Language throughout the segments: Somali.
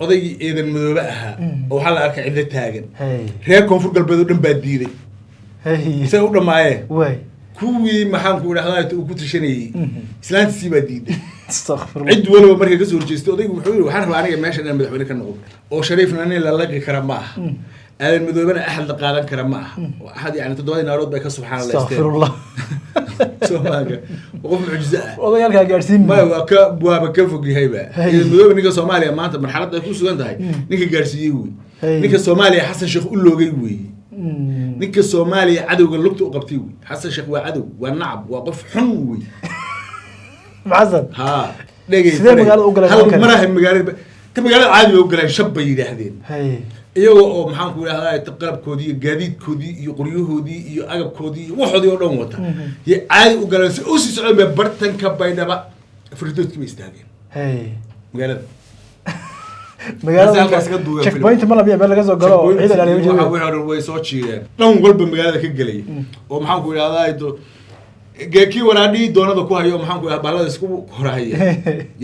odaygii ciidan madoobe ahaa oo waxaa la arkay cidla taagan reer koonfur galbeed oo dhan baa diiday say u dhammaayeen kuwii maxaan ku idhahdaa uu ku tashanayey islaantiisii baa diiday cid waliba markay kasoo horjeestay odaygu wuxuu yidhi waxaan rabaa aniga meeshan inaan madaxweyne ka noqdo oo shariifna nin la laqi kara ma aha aadan madoobena axad la qaadan kara ma aha oo axad yani 7 naarood bay ka subxaan allah astaghfirullah Soomaaliga qof mucjiza ah odayalka gaarsiin ma waa ka fog yahayba madoobe ninka Soomaaliya maanta marxalad ay ku sugan tahay ninka gaarsiiyay weey ninka Soomaaliya Xasan Sheekh u loogay weey ninka Soomaaliya cadowga lugta u qabtay weey Xasan Sheekh waa cadow waa nacab waa qof xun weey maxasan ha dhagay sidee magaalada u galeen hal maraha magaalada caadi u galeen shab bay yiraahdeen iyagoo oo maxaan ku idhahdaa qalabkoodii iyo gaadiidkoodii iyo qoryahoodii iyo agabkoodii iyo waxoodii oo dhan wata iyo caadi u galeen si u sii socdeen bay bartanka baydhaba fardoodkii bay istaageen magaalada halkaas ka duugan checkpoint ma labiya meel laga soo galo ciidan ilaaliyo waxa weeyaan way soo jiireen dhan walba magaalada ka galay oo maxaan ku idhahdaa geekii waraadhii doonada ku hayo maxaan ku idhahdaa baalada isku horahaya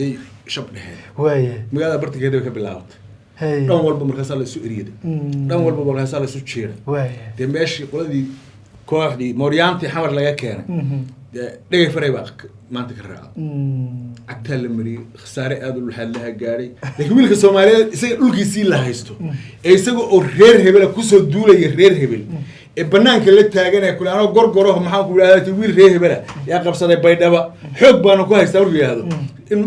yay shab dheheen waaye magaalada bartankeeda ka bilaabtay dhan walba markaas la isu eriyaday dhan walba markaas la isu jeeray de meeshii qoladii kooxdii Mooryaantii xamar laga keenay dhagay faray baa maanta ka raacay agta la mariyay khasaare aad u lahayd gaaray laakiin wiilka Soomaaliyeed isaga dhulkiisii la haysto ee isaga oo reer hebel ku soo duulay reer hebel ee banaanka la taagan ee kulaano gorgoro maxaan ku idhahdaa wiil reer hebel yaa qabsaday baydhaba xoog baana ku haystaa uu yiraahdo in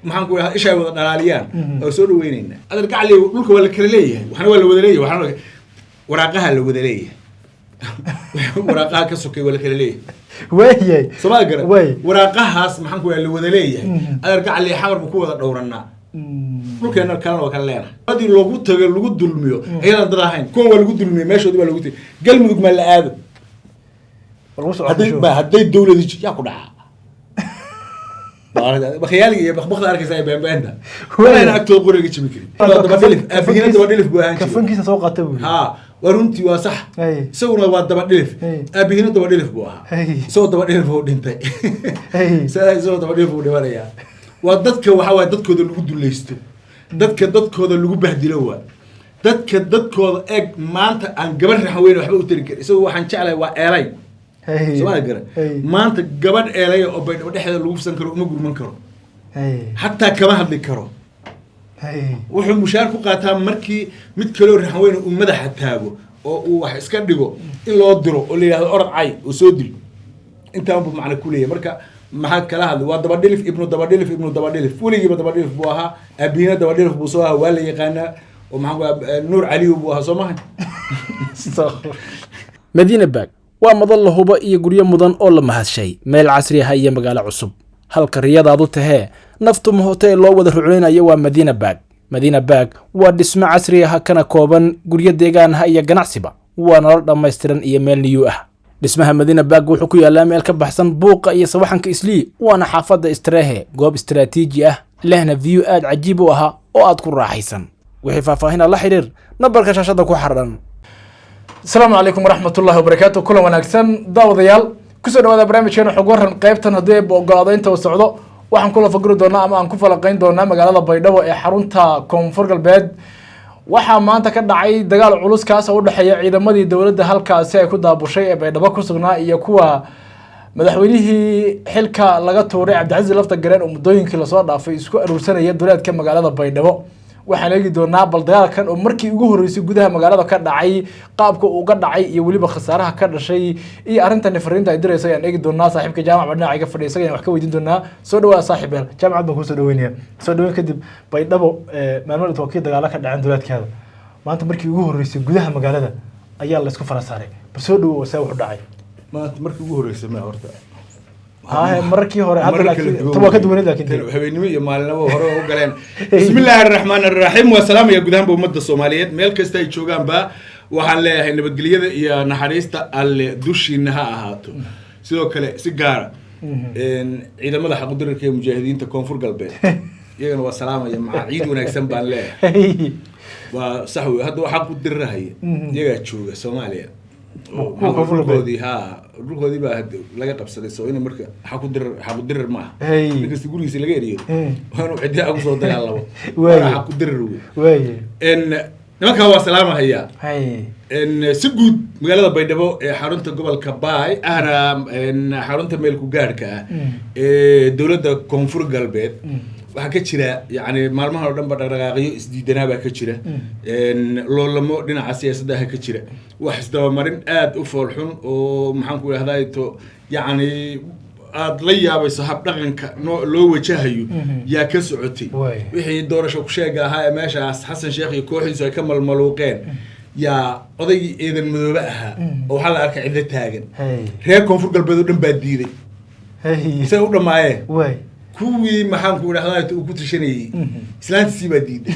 maxaan ku idhahdaa isha wada dhalaaliyaan oo soo dhaweynayna adal gacli dhulka waa la kala leeyahay waxna waa la wada leeyahay waxna waraaqaha la wada leeyahay waraaqaha ka sokay waa la kala leeyahay waayay Soomaaliga waraaqahaas maxaan ku idhahdaa la wada leeyahay adal gacli xamar ku wada dhowranaa dhulkeena kalena waa kala leenahay hadii loogu tago lagu dulmiyo ayaan dad ahayn kuwa waa lagu dulmiyo meeshoodii waa lagu tagay galmudug ma la aado hadday dawladii yaa ku dhaca بخيالي يا بخبخ أركز زي بينبينها وين أكتب قرية جيبي كريم أفينا دبادلف بوهان كفن كيس سوق تبوي ها ورنتي وصح سونا بعد دبادلف أبينا دبادلف بوها سو دبادلف هو دينتي سو دبادلف هو دباديا ودتك وحوا دتك هذا اللي قدوا ليستو دتك هذا اللي قبه دلوا دتك هذا إج ما أنت عن قبل حوين وحبوا تركي سو حنشعله وعلي Soomaaliga maanta gabadh eelay oo baydhabo dhexdeeda lagu fsan karo uma gurman karo hatta kama hadli karo wuxuu mushaar ku qaataa markii mid kale oo raxweyn uu madaxa taago oo uu wax iska dhigo in loo diro oo la yiraahdo orod cay oo soo dil inta uu macna ku leeyahay marka maxaa kala hadlay waa dabadhilif ibnu dabadhilif weligiiba dabadhilif buu ahaa abiina dabadhilif buu soo ahaa waa la yaqaanaa oo maxaa nuur cali buu ahaa Soomaali Madiina Bag waa madal la hubo iyo guryo mudan oo la mahadshay meel casri ah iyo magaalo cusub halka riyadaadu tahee naftu hotel loo wada rucleynayo waa Madiina Bag waa dhismo casri ah kana kooban guryo deegaan ah iyo ganacsiba waa nolol dhameystiran iyo meel niyu ah dhismaha Madiina Bag wuxuu ku yaalaa meel ka baxsan buuqa iyo sawaxanka islii waana xaafadda Istrehe goob istiraatiiji ah lehna view aad cajiib u ah oo aad ku raaxaysan wixii faahfaahin la xiriir nambarka shaashada ku xaran السلام عليكم ورحمة الله وبركاته كل وناكسن داوديال كسر هذا برنامج كانوا حجورن قيبتنا هدي بقاعدين توسعوا وحن كله فقروا دونا أما أنكو فلقين دونا مجال بيضاء وحرونتا كونفورج البلد وحا ما أنت كده عي دجال علوس كاس أو الحياة إذا مدي الدولة ده هالكاس يكون ده بشيء بيضاء بكسرنا يكوا مدحوليه حلكا لقته ورع عبد العزيز لفت الجيران ومدوين كل صار في سكو روسنا يدولة كم مجال بيضاء waxaan eegi doonaa bal dagaalkan oo markii ugu horeysay gudaha magaalada ka dhacay qaabka uu ka dhacay iyo waliba khasaaraha ka dhashay iyo arintan fariinta ay direysay aan eegi doonaa saaxiibka jaamac badnaa iga fadhiisay wax ka weydiin doonaa soo dhawaad saaxiibeel jaamac baan ku soo dhaweynaya soo dhaweyn kadib baydhabo maalmo tookii dagaal ka dhacay duleedkeeda maanta markii ugu horeysay gudaha magaalada ayaa la isku farasaaray bal soo dhawo saa wuxuu dhacay maanta markii ugu horeysay ma horta markii hore hadda laakiin tuma ka duwanay laakiin habeenimo iyo maalinaba hore u galeen bismillaahir rahmaanir rahiim wa salaam ya gudahanba ummadda Soomaaliyeed meel kasta ay joogaan ba waxaan leeyahay nabadgelyada iyo naxariista alle dushiina ha ahaato sidoo kale si gaar ciidamada xaqdarka ee mujaahidiinta koonfur galbeed iyagana waa salaamaya ma ciid wanaagsan baan leeyahay waa sax weey hadda waxa ku dirrahay iyaga jooga Soomaaliya dhulkoodii dhulkoodii baa laga qabsaday soo inay marka xaqu dirir maaha ninkasta gurigiisa laga eriyo waanu ciddiha kusoo dagaalamo xaqu dirir wey nimankaa waa salaamahayaa si guud magaalada baydhabo ee xarunta gobolka baay ahna xarunta meelku gaadhka ah ee dowladda koonfur galbeed waxaa ka jira yani maalmahan oo dhan ba dhaqdhaqaaqyo isdiidanaa baa ka jira loolamo dhinaca siyaasaddaha ka jira wax isdabamarin aada u foolxun oo maxaan ku idhahdaa to yani aada la yaabayso habdhaqanka loo wajahayo yaa ka socotay wixii doorasho ku sheega ahaa ee meeshaas xasan sheekh iyo kooxiisu ay ka malmaluuqeen yaa odaygii ciidan madoobe ahaa oo waxaa la arkay cidlo taagan reer koonfur galbeed oo dhan baa diiday say u dhammaayeen kuwii maxaan ku idhahdaa uu ku tashanayey islaantiisii baa diiday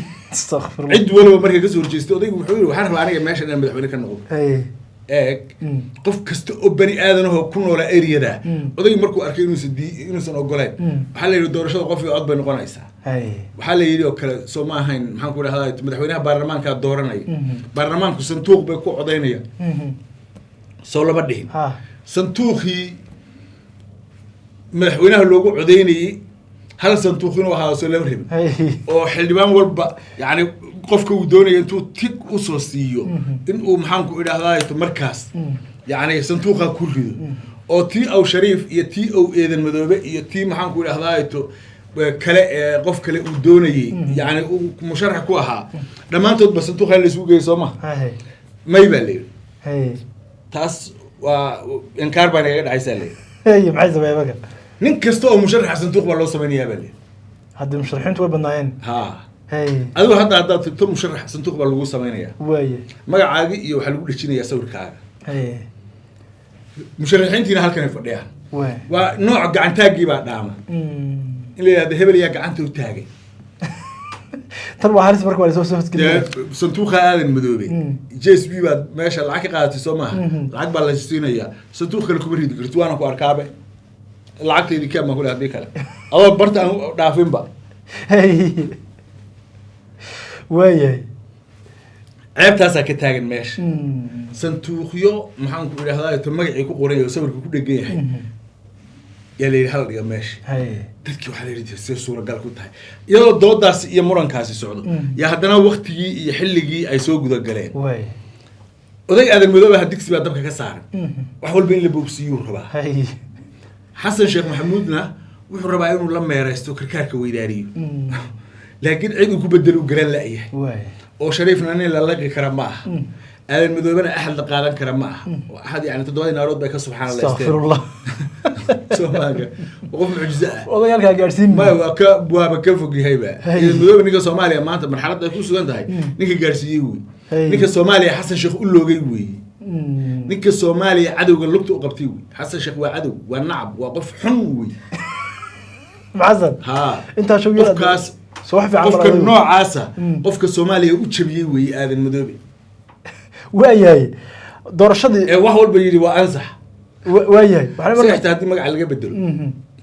cid waliba markay kasoo horjeestay odaygu wuxuu yidhi waxaan rabaa aniga meeshan inaan madaxweyne ka noqdo eeg qof kasta oo bani aadanahoo ku noolaa eriyada odaygu markuu arkay inuusan ogoleyn waxaa la yidhi doorashada qof iyo cod bay noqonaysaa waxaa la yidhi oo kale soo ma ahayn maxaan ku idhahdaa madaxweynaha baarlamaankaa dooranaya baarlamaanku sanduuq bay ku codaynaya soo lama dhihin sanduuqii madaxweynaha loogu codaynayey hal sanduuq inuu ahaa soo lama rabin oo xildhibaan walba yani qofka uu doonaya intuu tig usoo siiyo inuu maxaan ku idhahdaa markaas yani sanduuqa ku rido oo tii aw shariif iyo tii aw eedan madoobe iyo tii maxaan ku idhahdaa kale qof kale uu doonayey yani musharax ku ahaa dhammaantoodba sanduuqa laysugu geeyay soo maha may baa layidhi taas waa inkaar baa nagaga dhacaysaa layidhi maxay sameeyeen marka nin kasta oo musharaxa sanduuq baa loo samaynayaa baa layidhi haddii musharaxiintu way badnaayeen adigu haddaad tagto musharax sanduuq baa lagu samaynayaa waaye magacaagi iyo waxaa lagu dhejinayaa sawirkaaga musharaxiintiina halkan ay fadhiyaan waa nooc gacantaaggii baa dhaama in la yidhahdo hebel yaa gacanta u taagay tan waa halis marka waa lasoo soo hosgeliya sanduuqa aadan madoobe j s b baad meesha lacag ka qaadatay soo maaha lacag baa la siinayaa sanduuq kale kuma ridi karti waana ku arkaabe lacagtaydi keen baan ku lehay haddii kale adoo barta aan dhaafinba waayahay ceebtaasaa ka taagan meesha sanduuqyo maxaan ku idhahdaa to magacii ku qoran yahay oo sawirka ku dhegan yahay yaa la yidhi hala dhiga meesha dadkii waxaa la yidhi see suuragal ku tahay iyadoo doodaasi iyo murankaasi socdo yaa haddana waktigii iyo xilligii ay soo gudagaleen oday aadan madoobaha digsi baa dabka ka saaran wax walba in la boobsiiyuu rabaa xasan sheekh maxamuudna wuxuu rabaa inuu la meeraysto karkaarka weydaariyo laakiin cid uu ku bedel u garan la'yahay oo shariifna nin la laqi kara ma aha aadan madoobana axad la qaadan kara ma aha oo axad yani 7 naarood bay ka subxaanallah Soomaaliga qof mucjiso ah odayalka gaarsiin ma waa ka fog yahay ba aadan madoob ninka Soomaaliya maanta marxalad ay ku sugan tahay ninka gaarsiiyay weey ninka Soomaaliya xasan sheekh u loogay weey ninka Soomaaliya cadowga lugta u qabtay weey xasan sheekh waa cadow waa nacab waa qof xun weey maxasan inta shoo yiraahdo kaas qofka noocaasa qofka Soomaaliya u jabiyay weey aadan madoobe waayahay doorashadii wax walba yiri waa ansax waayahay waxay haddii magac laga bedelo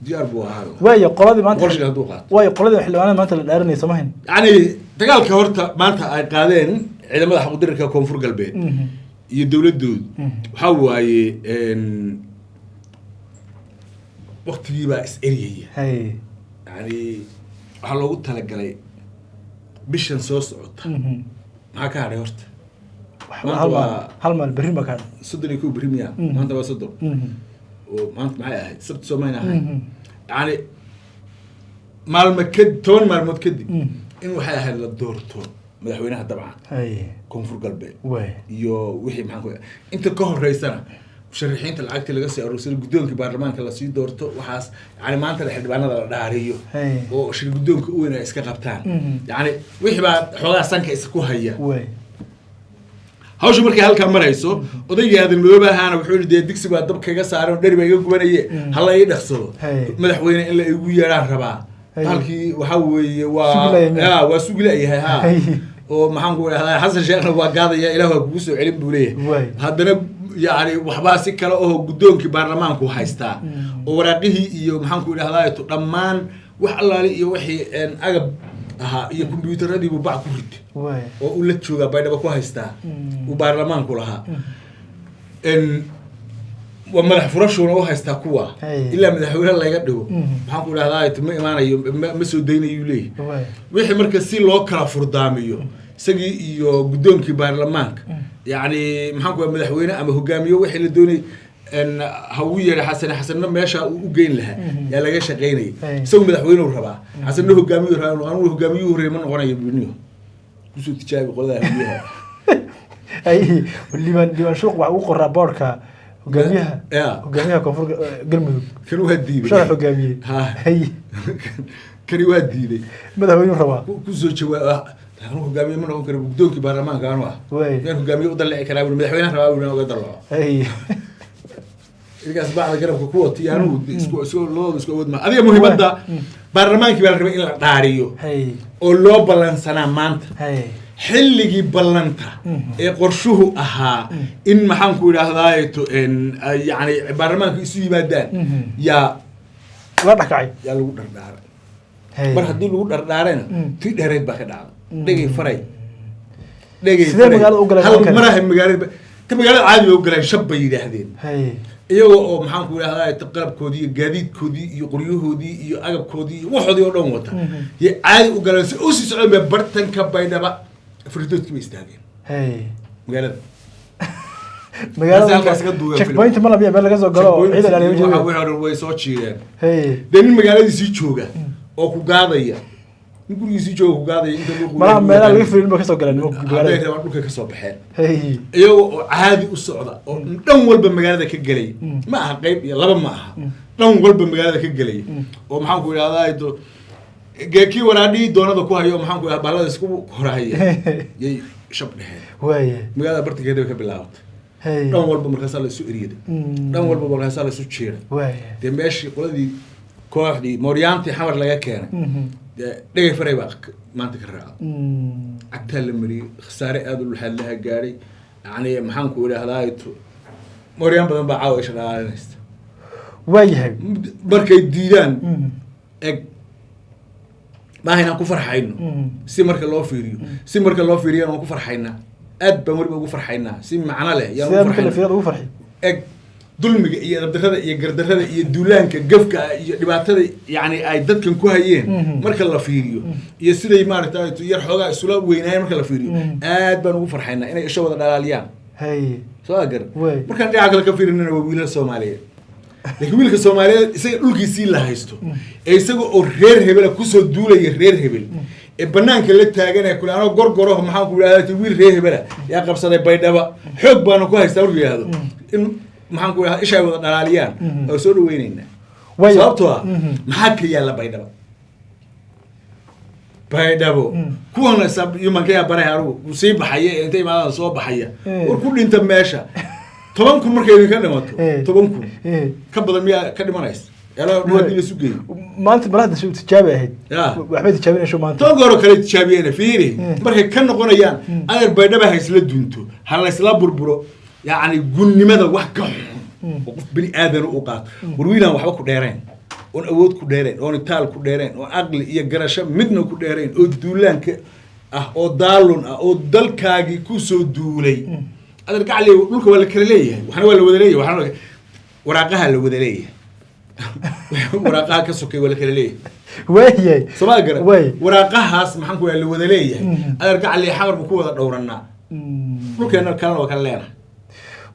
diyaar buu ahaa waayahay qoladii maanta qorshe haduu qaato waayahay qoladii xildhibaanada maanta la dhaaranayso ma hayn yani dagaalka horta maanta ay qaadeen ciidamada xaqu-dirka koonfur galbeed iyo dawladoodu waxa waaye waqtigii baa is eriyay yani waxaa loogu talagalay bishan soo socota maxaa ka hadhay horta hal maal berri ma kaan 32 berri miya maanta waa 30 oo maanta maxay ahayd sabti Soomaaliya ahayd yani maalmo ka 10 maalmood kadib in waxay ahayd la doorto madaxweynaha dabcan koonfur galbeed iyo wixii maxaan ku inta ka horeysana musharaxiinta lacagta laga soo aroorsaday guddoonka baarlamaanka la sii doorto waxaas yani maanta xildhibaanada la dhaariyo oo shir guddoonka u weyn ay iska qabtaan yani wixii baa xogaa sanka isku haya hawsha markay halkaa marayso odaygii aadan madoobe ahaana wuxuu yidhi digsi baa dab kaga saaran oo dheri baa iga gubanaye hala ii dhaqsado madaxweyne in la igu yeedhaan rabaa halkii waxaa weeye waa sugila yahay oo maxaan ku idhahdaa xasan sheekhna waa gaadaya ilaah waa kugu soo celin buu leeyahay haddana yani waxbaa si kale oo guddoonkii baarlamaanku haystaa oo waraaqihii iyo maxaan ku idhahdaa dhammaan wax allaali iyo wixii agab ahaa iyo kombiyuutaradiibu bac ku rid oo uu la joogaa baydhaba ku haystaa uu baarlamaanku lahaa إن ومدح فرشون أو هيستقوا إلا مدحونا لا يقدروا محاكم هذا يتم إيمانه مسود دين يوليه ويحي مركز سيل وكرا فرداميو سجي يو قدوم كبار لمانك يعني محاكم مدحونا أما هجاميو ويحي لدوني إن هوية حسن ما يشاء وجين لها يا لا جيش غيني سوي مدحونا وربع حسن إنه هجاميو رانو هجاميو ريمان غنا يبنيه وشو تجاب قلنا هويها أي اللي من شوق وعوق الرابوركا وجميعها كفر قلمه كانوا هدي شرح وجميع هي كانوا هدي لي ماذا هو يربا كوزو جوا كانوا جميع من هم كانوا بدون كبار ما كانوا كانوا جميع وضل كلام المدحوين ربا وقدر هي إذا أصبح الجرب كوت يعني سكو لو سكو ما هذه مهمة ده برلمان كبار إلى داريو ولو بلنسنا مانت حلقي بلنتا قرشوه أها إن محن كودا هذايتو إن يعني برلمان كيسوي بدان يا لا بكاي يا لو دردار برهدي لو دردارنا في دريد بكدار دقي فري دقي فري هل مرة مقالة تمقالة عادي وقلنا شاب يدهدين iyagoo maxaan ku yiraahdaa qalabkoodii gaadiidkoodii iyo qoryahoodii iyo agabkoodii waxoodii oo dhan wata iyo caadi u galeen si u sii socdeen bartanka baydhaba firdoodkii bay istaageen magaalada halkaas ka duugan checkpoint ma labiya meel laga soo galo ciidan aan waxa way soo jiireen nin magaaladii sii jooga oo ku gaadaya gurigiisii jooga ku gaadaya inta lagu ma meel laga fiirin ba ka soo galeen magaalada dhulka ka soo baxeen iyagoo caadi u socda oo dhan walba magaalada ka galay ma aha qayb iyo laba ma aha dhan walba magaalada ka galay oo maxaan ku yiraahdaa geekii waraadhii doonada ku hayo maxaan ku yiraahdaa balada isku horahaya yay shab dheheen waaye magaalada bartigeeda ka bilaabtay dhan walba markaas la isu eriyada dhan walba markaas la isu jeeray waaye de meeshii qoladii kooxdii mooryaantii xamar laga keenay dhagay faray baa maanta ka raacay agtaa la mariyay khasaare aad u lahayd laha gaaray yani maxaan ku yiraahdaa mooryaan badan baa caawa isha dhaalanaysta waayahay markay diidaan eg maahaynaan ku farxayno si marka loo fiiriyo aan ku farxaynaa aad baan weliba ugu farxaynaa si macno leh yaan ugu farxay eg dulmiga iyo dardarada iyo gardarada iyo duulaanka gafka iyo dhibaatada yani ay dadkan ku hayeen marka la fiiriyo iyo siday maaragtay yar xoogaa isula weynaayeen marka la fiiriyo aad baan ugu farxaynaa inay isha wada dhalaaliyaan soo agar markaan dhinaca kale ka fiirinana waa wiilal Soomaaliyeed laakiin wiilka Soomaaliyeed isaga dhulkiisii la haysto ee isaga oo reer hebel kusoo duulaya reer hebel ee banaanka la taaganay kula anoo gorgoro maxaan ku yiraahdaa wiil reer hebel yaa qabsaday baydhaba xoog baan ku haystaa u yiraahdo in maxaan ku yiraahdaa isha wada dhalaaliyaan oo soo dhaweynayna sababtoo ah maxaa ka yaala baydhabo kuwana sab yumanka yaa baray arugu sii baxaya intay maadaama soo baxaya war ku dhinta meesha 10,000 markay ka dhimato 10,000 ka badan miyaa ka dhimanaysa yala hadii la sugeeyo maanta marada soo tijaabi ahayd waxba tijaabinayso maanta toogoro kale tijaabiyeen fiiri markay ka noqonayaan adeer baydhaba haysla dunto hal isla burburo yaani gunnimada wax ka qof bini aadan u qaato warwiilan waxba ku dheereen oo awood ku dheereen oo taal ku dheereen oo aqli iyo garasho midna ku dheereen oo duulaanka ah oo daalun ah oo dalkaagi ku soo duulay adeer gacli dhulka wala kala leeyahay waxna wala wada leeyahay waxna waraaqaha la wada leeyahay waraaqaha ka sokay wala kala leeyahay waayay sabaa garan waraaqahaas maxaan ku la wada leeyahay adeer gacli xamar ku wada dhowranaa dhulkeena kalena waa kala leeyahay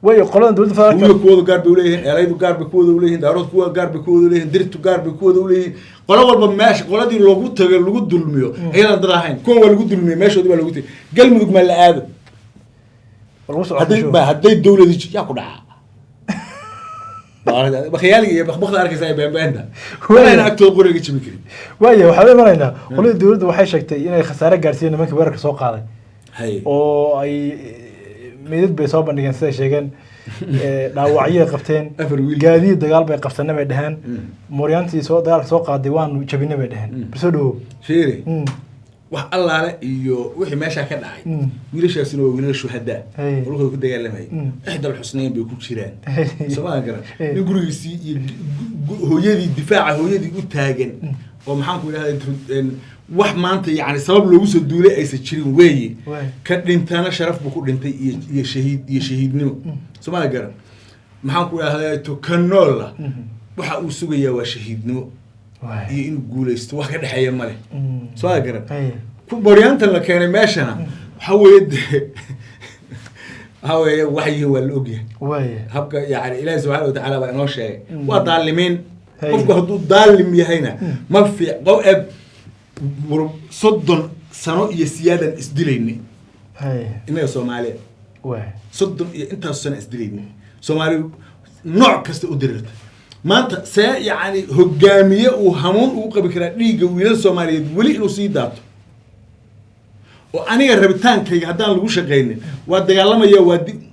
way qolan dawladda federaalka kuwada gaar bay u leeyihiin eelaydu gaar bay kuwada u leeyihiin daarood kuwada gaar bay kuwada u leeyihiin dirtu gaar bay kuwada u leeyihiin qolo walba meesha qoladii loogu tagay lagu dulmiyo ayaan dad ahayn kuwa waa lagu dulmiyo meeshoodii baa lagu tagay galmudug ma la aado hadday dawladii yaa ku dhaca bakhiyaaliga iyo bakbakda arkaysa beenbeenta walaana agtooda qoriga jimi karin waaya waxaa imanaynaa qoladii dawladda waxay sheegtay inay khasaare gaarsiiyeen nimankii weerarka soo qaaday oo ay meedad bay soo bandhigeen sida sheegeen dhaawacyo qabteen gaadiid dagaal bay qabsanay bay dhahan mooryaantii soo dagaalka soo qaaday waan jabinay bay dhahan bisoo dhawo sheeri wax allaale iyo wixii meesha ka dhacay wiilashaasina waa wiilal shuhada oo ku dagaalamay ixdal xusnayn bay ku jiraan Soomaaliya garan in gurigiisii iyo hooyadii difaaca hooyadii u taagan ومحنكو إلى wax maanta yani sabab loogu soo duulay aysan jirin weeye ka dhintana sharaf buu ku dhintay iyo shahiidnimo Soomaali garan maxaan ku yiraahdaa to kanola waxa uu sugayaa waa shahiidnimo iyo in guuleysto wax ka dhaxeeya male Soomaali garan ku booriyaanta la keenay meeshana waxa weeye waxyi waa la ogyahay habka yani Ilaahay subhanahu wa ta'ala baa inoo sheegay waa daalimiin qofku hadduu daalim yahayna ma fiicno صدن سنة يسيادة إسدليني إنه سومالي صدن أنت السنة إسدليني سومالي نوع كست أدرت ما أنت يعني هجامية وهمون وقبل كده ليجا ويلا سومالي ولي إنه سيدات وأنا الربطان كي هدان لوش غيني وديالما يا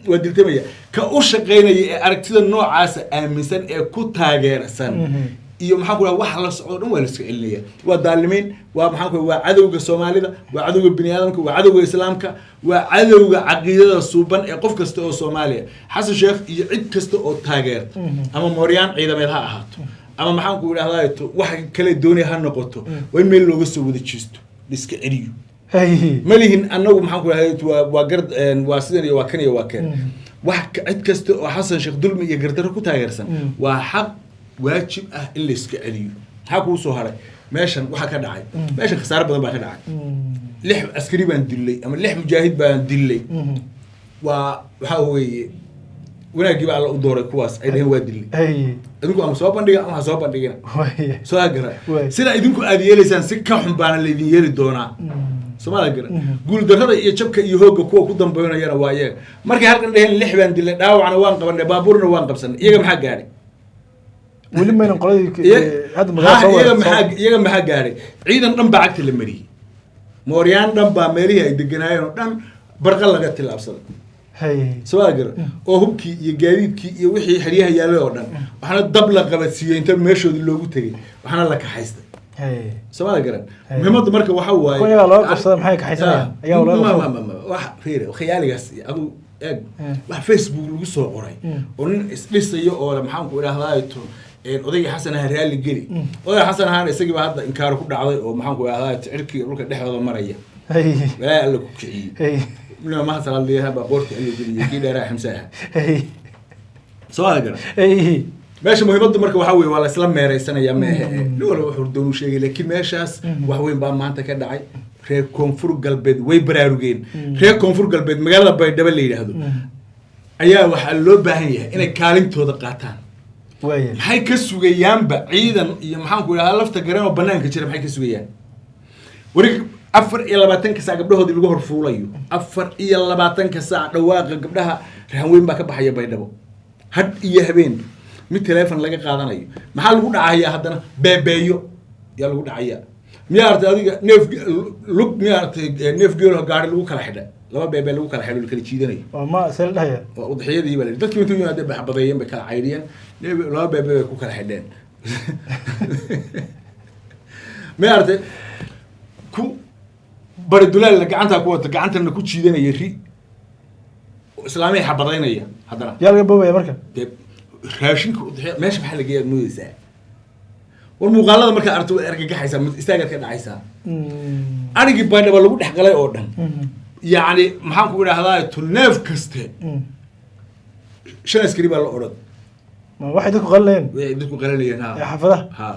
وديلتما يا كأوش غيني أركتي النوع عاس أمسن كتاجر سن iyo maxaa ku wax la socdo waa la iska celiya waa daalimiin waa maxaa ku waa cadawga Soomaalida waa cadawga bini'aadamka waa cadawga islaamka waa cadawga aqoonta suuban ee qof kasta oo Soomaaliya Xasan Sheekh iyo cid kasta oo taageer ama Mooriyaan ciidamada ha ahaato ama maxaa ku yiraahdaa wax kale doonay ha noqoto way meel looga soo wada jiisto iska celiyo malihin anagu maxaa ku yiraahdaa waa gard waa sidan iyo waa kan iyo waa kan wax cid kasta oo Xasan Sheekh dulmi iyo gardaro ku taageersan waa xaq واجب اللي يسكعليه حكوا صهرة ماشان وحكى دعي ماشان خسارة بدل ما كان دعي لح عسكري بندلي أما لح مجاهد بندلي وحاوي ونجيب على الدور كواس أيده هو دلي إذنكم أم صواب بندقة أم صواب بندقة سؤال جرا سلا إذنكم أدي لسان سكة حنبان اللي يجري دونا سماه جرا قول ده هذا يشبك يهوج كوا كودم بينا ينا وايا مركي هالكن ده لح بندلي داو عن وان قبل بابورنا وان قبسنا يجمع حق جاري ولما ينقلوا هذا مغاص يجمع حق جاري عيدا نم بعكت المري موريان نم بامري يدقنايرو نم برقل لقت الأبصر سواجر أو هبكي يجاريبكي يوحي حريها يالودن وحنا الدبلة قبسية أنت ماشوا اللوجو تجي وحنا لك حيست سواجر مهمة مركب وحوا كل يوم الله قصة محيك حيسنا يا ولاد ما واحد فيره وخيالي قص أبو واحد فيسبوك لقصة قري ون لسه يو ولا محمد ولا هذا oday xasan ah raali gali oday xasan ah isaga hadda inkaar ku dhacday oo maxaan ku yiraahdaa cirki dhulka dhexdooda maraya walaa alla ku kiciyay mina ma hasal leeyahay ba qorti ayuu galiyay kii dheeraa xamsaha su'aal meesha muhiimadu marka waxa weey waa la isla meereysanaya ma aha nin walba wuxuu doon u sheegay laakiin meeshaas wax weyn baa maanta ka dhacay reer koonfur galbeed way baraarugeen reer koonfur galbeed magaalada Baydhabo la yiraahdo ayaa waxa loo baahan yahay inay kaalintooda qaataan maxay ka sugayaanba ciidan iyo maxaan ku yiraahdaa lafta garan oo banaanka jira maxay ka sugayaan warig 24 saac gabdhahoodii lagu horfuulayo 24 saac dhawaaqa gabdhaha rahan weyn baa ka baxaya Baydhabo had iyo habeen mid telefoon laga qaadanayo maxaa lagu dhacayaa haddana beebeeyo yaa lagu dhacayaa miyaarta adiga neef lug miyaarta neef geelo gaari lagu kala xidhay laba beebe lagu kala xidho kala jiidanayo ma sel dhaya udxiyadii baa dadkii intuu yimaadeen baxbadayeen bay kala cayriyeen laba beebe bay ku kala xidheen miyaarta ku bari dulaal gacanta ku wata gacantana ku jiidanaya ri islaamay xabadaynaya haddana yaa laga boobaya marka raashinka udxiya meesha maxaa laga yaab moodaysaa war muuqaalada marka aragto argagaxaysa istaaga ka dhacaysa arigi Baydhabo lagu dhex galay oo dhan يعني maxaan ku yiraahdaa tuneef kaste shan askari baa la orad ma waxay dadku qaleen ha xafada ha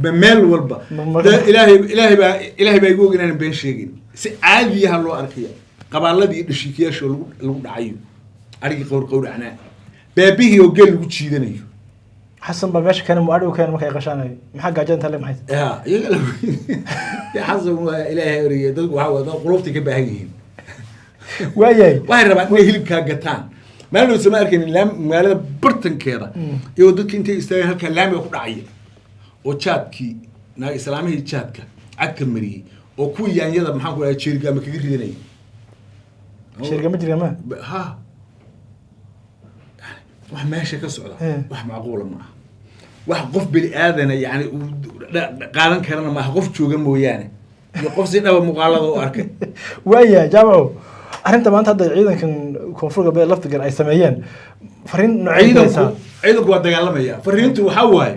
bameel walba ilaahay baa igu oginaan been sheegin si caadi ah loo arkiyo qabaaladii dhashikiyaasho lagu dhacayo arigi qowracnaa baabihi oo geel lagu jiidanayo حسن بمشي كان مؤدب وكان مكان قشانة محق جان تلي محيط يا حسن إلهي أوري ده وعوض ده قلوبتي كبهين وياي واحد ربع نهيل كاجتان ما له سماء كان لام ما له برتن كذا يودك أنت استوي هالكلام يقول عيل وشاتك نا إسلامي شاتك أكمري وكوي يعني هذا محق ولا شركة مكير ديني شركة مدري ما ها wax meesha ka socda wax macquul ma aha wax qof bili aadan yani qaadan karana ma qof jooga mooyaane iyo qof si dhaba muuqaalada u arkay waya jaamaco arinta maanta hadda ciidankan koonfur galbeed laftigan ay sameeyeen fariin noocyadiisa ciidanku waa dagaalamaya fariintu waxa waaye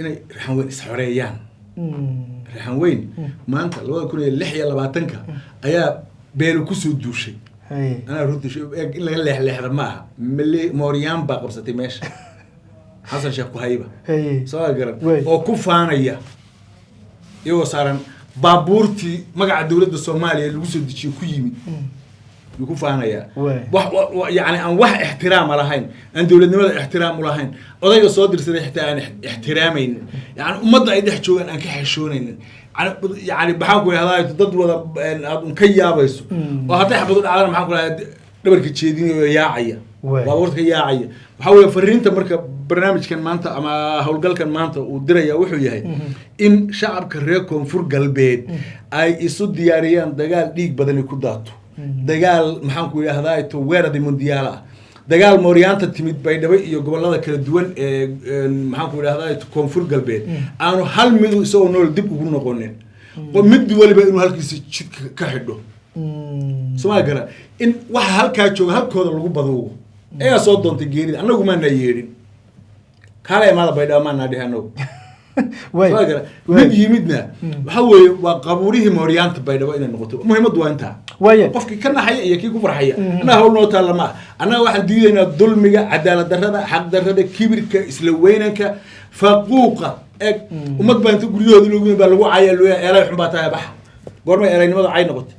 inay raxan weyn is xoreeyaan reexan weyn maanta 2026 ayaa beelu kusoo duushay anaa runtii in laga leexleexda ma aha mooryaan baa qabsatay meesha xasan sheekh ku hayba soo garan oo ku faanaya iyagoo saaran baabuurtii magaca dowladda Soomaaliya lagu soo dejiyo ku yimid ku faanaya يعني أن واحد احترام لهين أن دولة نمط احترام لهين وضيق صادر سريح تاني احترامين يعني ومضى يدح شو أن كحشونين يعني بحاول هذا ضد ولا مكيا بس وهتحبط العالم بحاول دبر كتشيدين يا عيا وورد يا عيا بحاول يفرين تمرك برنامج كان مانتا أما هالقل كان مانتا ودريا وحوي هاي إن شعب كريكم فرق البيت أي يسود دياريان دجال ديك بدل يكوداتو dagaal maxaan ku yiraahdaa to weerarada mondiyaala dagaal mooriyaanta timid baydhabo iyo gobolada kala duwan ee maxaan ku yiraahdaa koonfur galbeed aanu hal mid soo nool dib ugu noqonin oo mid waliba inuu halkiisa jid ka xidho Soomaa gara in waxa halka jooga halkooda lagu badoogo ayaa soo doontay geerida anagu ma na yeedin kale maada baydhabo ma na dhihano way mid yimidna waxa weeye waa qabuurihii mooriyaanta baydhabo inay noqoto muhiimadu waa inta qofki ka naxaya iyo kii ku farxaya ana hawlno talama ana waxaan diidaynaa dulmiga cadaalad darrada xaq darrada kibirka isla weynanka faquuqa umad baan inta guriyooda loogu baa lagu caayay loo eelay xun baa tahay bax goorma eelaynimadu caay noqotay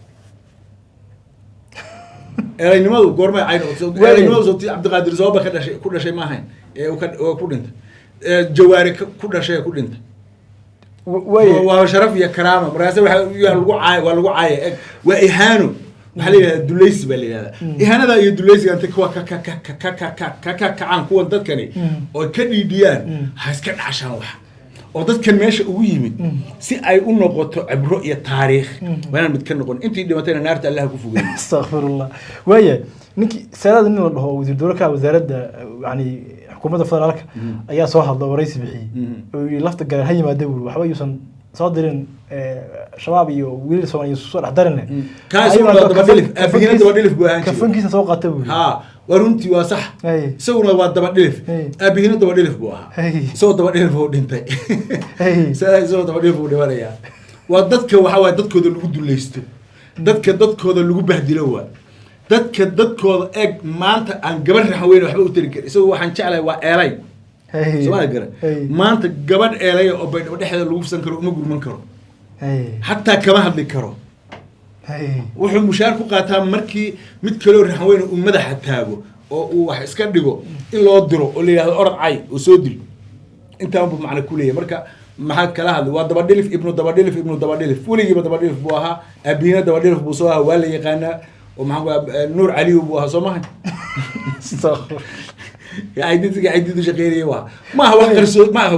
eelaynimadu goorma caay noqotay eelaynimadu sabti Cabdiqaadir Sooba ka dhashay ku dhashay ma ahayn ee ku dhintay jawaari ku dhashay ku dhintay waa sharaf iyo karaama markaas waxa lagu caay waa lagu caay waa ihaano waxa la yiraahdaa dulaysi baa la yiraahdaa ihaanada iyo dulaysiga inta kuwa ka aan kuwa dadkani oo ka dhiidiyaan ha iska dhashaan wax oo dadkan meesha ugu yimid si ay u noqoto cibro iyo taariikh waan mid ka noqon intii dhimatayna naarta Allah ku fogay astaghfirullah waya ninki salaada nin la dhaho wasiir dowladka wasaaradda yani xukuumadda federaalka ayaa soo hadlay waraysi bixiyay oo lafta gaar ahaan yimaada waxba yuusan soo dirin shabaab iyo wiil Soomaaliya soo dhaxdarin kaasoo daba dhilif afiinada daba dhilif go'aan kafankiisa soo qaatay buu ha waruntii waa sax isaguna waa daba dhilif abiina daba dhilif buu ahaa soo daba dhilif oo dhintay soo daba dhilif oo dhimanaya waa dadka waxa waa dadkooda lagu dulaysto dadkooda lagu bahdilo waa dadkooda eeg maanta aan gabar raxweyn waxba u tiri karin isagoo waxaan jeclahay waa eelay Soomaa gara maanta gabadh eelay oo baydhabo dhexda lagu fsan karo uma gurman karo hatta kama hadli karo wuxuu mushaar ku qaataa markii mid kale oo raxweyn uu madaxa taago oo uu wax iska dhigo in loo diro oo la yiraahdo orod cay oo soo dil inta uu macna ku leeyahay marka maxaa kala hadlay waa daba dhilif ibnu daba dhilif waligiiba daba dhilif buu ahaa abiina daba dhilif buu soo ahaa waa la yaqaanaa ومحمد نور علي وابوها صومها عيدتي شقيريه ما هو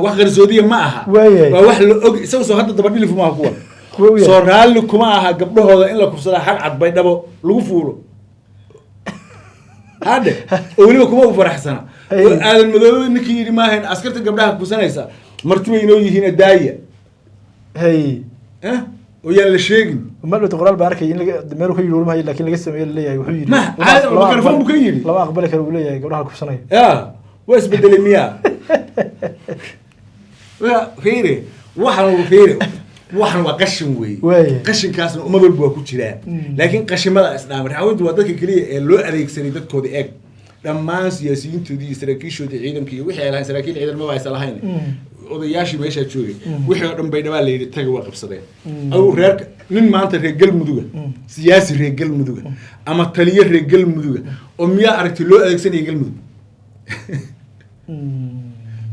وخر سعوديه معها واحد سو هذا دبا دلف ما هو سورال لكم معها قبلهooda in la kufsada xal cad baydhabo lagu fuulo hada waliba kuma u faraxsana aadan madoow ninkii yiri ma ahayn askarta gabdhaha kusanaysa martibay inoo yihiin daaya ويا اللي شيء ما له تقرأ الباركة ينلقى ماله كي يقول ما هي لكن لقى السمير اللي هي وحيد ما عاد ما كان مكيل لما أقبلك يقول لي قبلها كل سنة ويس بدل المياه خيري waxan waa qashin weey qashinkaasna uma walba ku jiraa laakiin qashimada islaam raawid wadadka kaliya ee loo adeegsaday dadkooda eeg dhammaan siyaasiyiintoodii saraakiishoodii ciidanka iyo wixii ay saraakiil ciidan ma aysan lahayn odayaashii meesha joogay wixii oo dhan bay dhawaa leeyay tag waa qabsadeen aduu reerka nin maanta reer galmuduga siyaasi reer galmuduga ama taliye reer galmuduga oo miyaa aragtay loo adeegsanay galmudug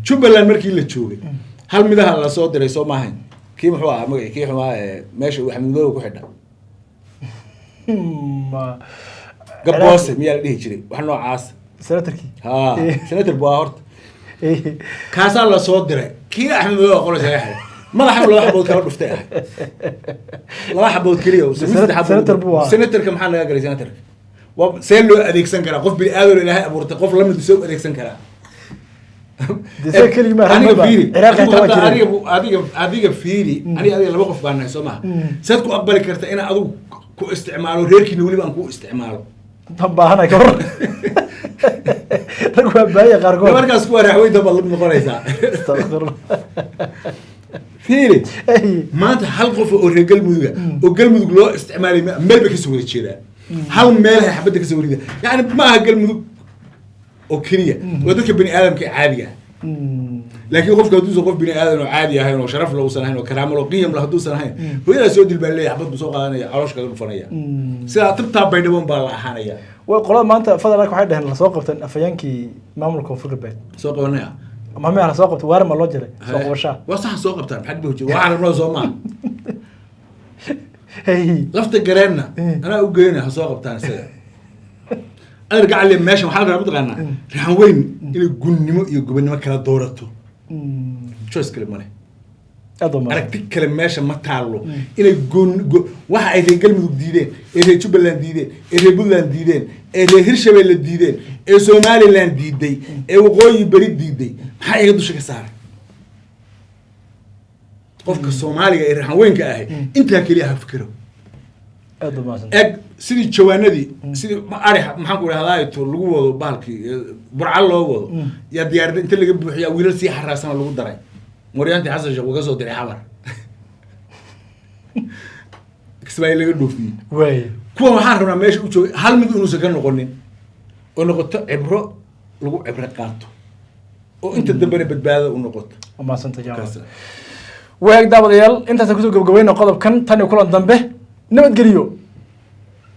Jubbaland markii la joogay hal midaha la soo diray soo maahayn kii muxuu ahaa magay kii xumaa meesha wax midoow ku xidhan gaboose miyaa la dhihi jiray wax noocaas senatorkii senator baa horta kaasa la soo diray kii Axmed oo qolo saxay madaxa loo xabood kala dhuftay laba xabood kaliya oo senator-ka maxaa laga galay senator waa seel loo adeegsan karaa qof bil aadoo ilaahay abuurtay qof la mid soo adeegsan karaa دي كلمة adiga fiiri aniga laba qof baan nahay Soomaa sad ku aqbali karta in aad ku isticmaalo reerkiina waliba aan ku isticmaalo tabaahana ka hor ragwa baaya qaar goor markaas ku raxweynta bal noqonaysa فيري ما أنت حلقة أوريجل مدوجة وقل مدوج لو استعمالي مل بكسور الشيء هل مالها حبتك كسور ده يعني ما هقل مدوج أوكرية وذاك بني آدم كعادية لكن قف كدوس قف بني آدم عادي هاي وشرف له وسنهين وكرامة له قيم له دوس سنهين هو إلى سود البلية حبت بسوق أنا عروش كذا الفنية سلا تبتع بينهم بالله حنيا وقلنا ما أنت فضل لك واحد هنا سوقت أفيانكي مامل كونفور البيت سوق ونيا ما مي على سوقت وارم الله جري سوق وشا وصح سوق بتاع حد بيجي وعلى الرأس وما هي لفت جرينا أنا أوجينا هسوق بتاع سير أنا رجع لي ماشي وحاجة رابط غنا رح وين اللي يقولني يقولني ما كان دورته شو اسكلم ماني أنا تكلم ماشي ما تعلو اللي يقول واحد يقول مدوك ديدين اللي يشوف اللان ديدين اللي بولان ديدين اللي هرش بيل ديدين اللي سومالي لان ديدي اللي وقوي بريد ديدي هاي يقدر شيء كسر قفك الصومالي رح وين كأهي أنت هكليها فكره sidii jawaanadii sidii ari maxaan ku raahdaa to lagu wado baalki burcal loo wado ya diyaarada inta laga buuxiyaa wiilal si xaraasan lagu daray Moriyanti Xasan Sheekh uga soo diray xabar kisbay laga dhoofiyay way kuwa waxaan rabnaa meesha u joogay hal mid inuu saga noqonin oo noqoto cibro lagu cibro qaato oo inta dambana badbaado u noqoto ama santa jaamac way daawadayaal intaas ku soo gabagabayna qodobkan tan iyo kulan dambe nabad geliyo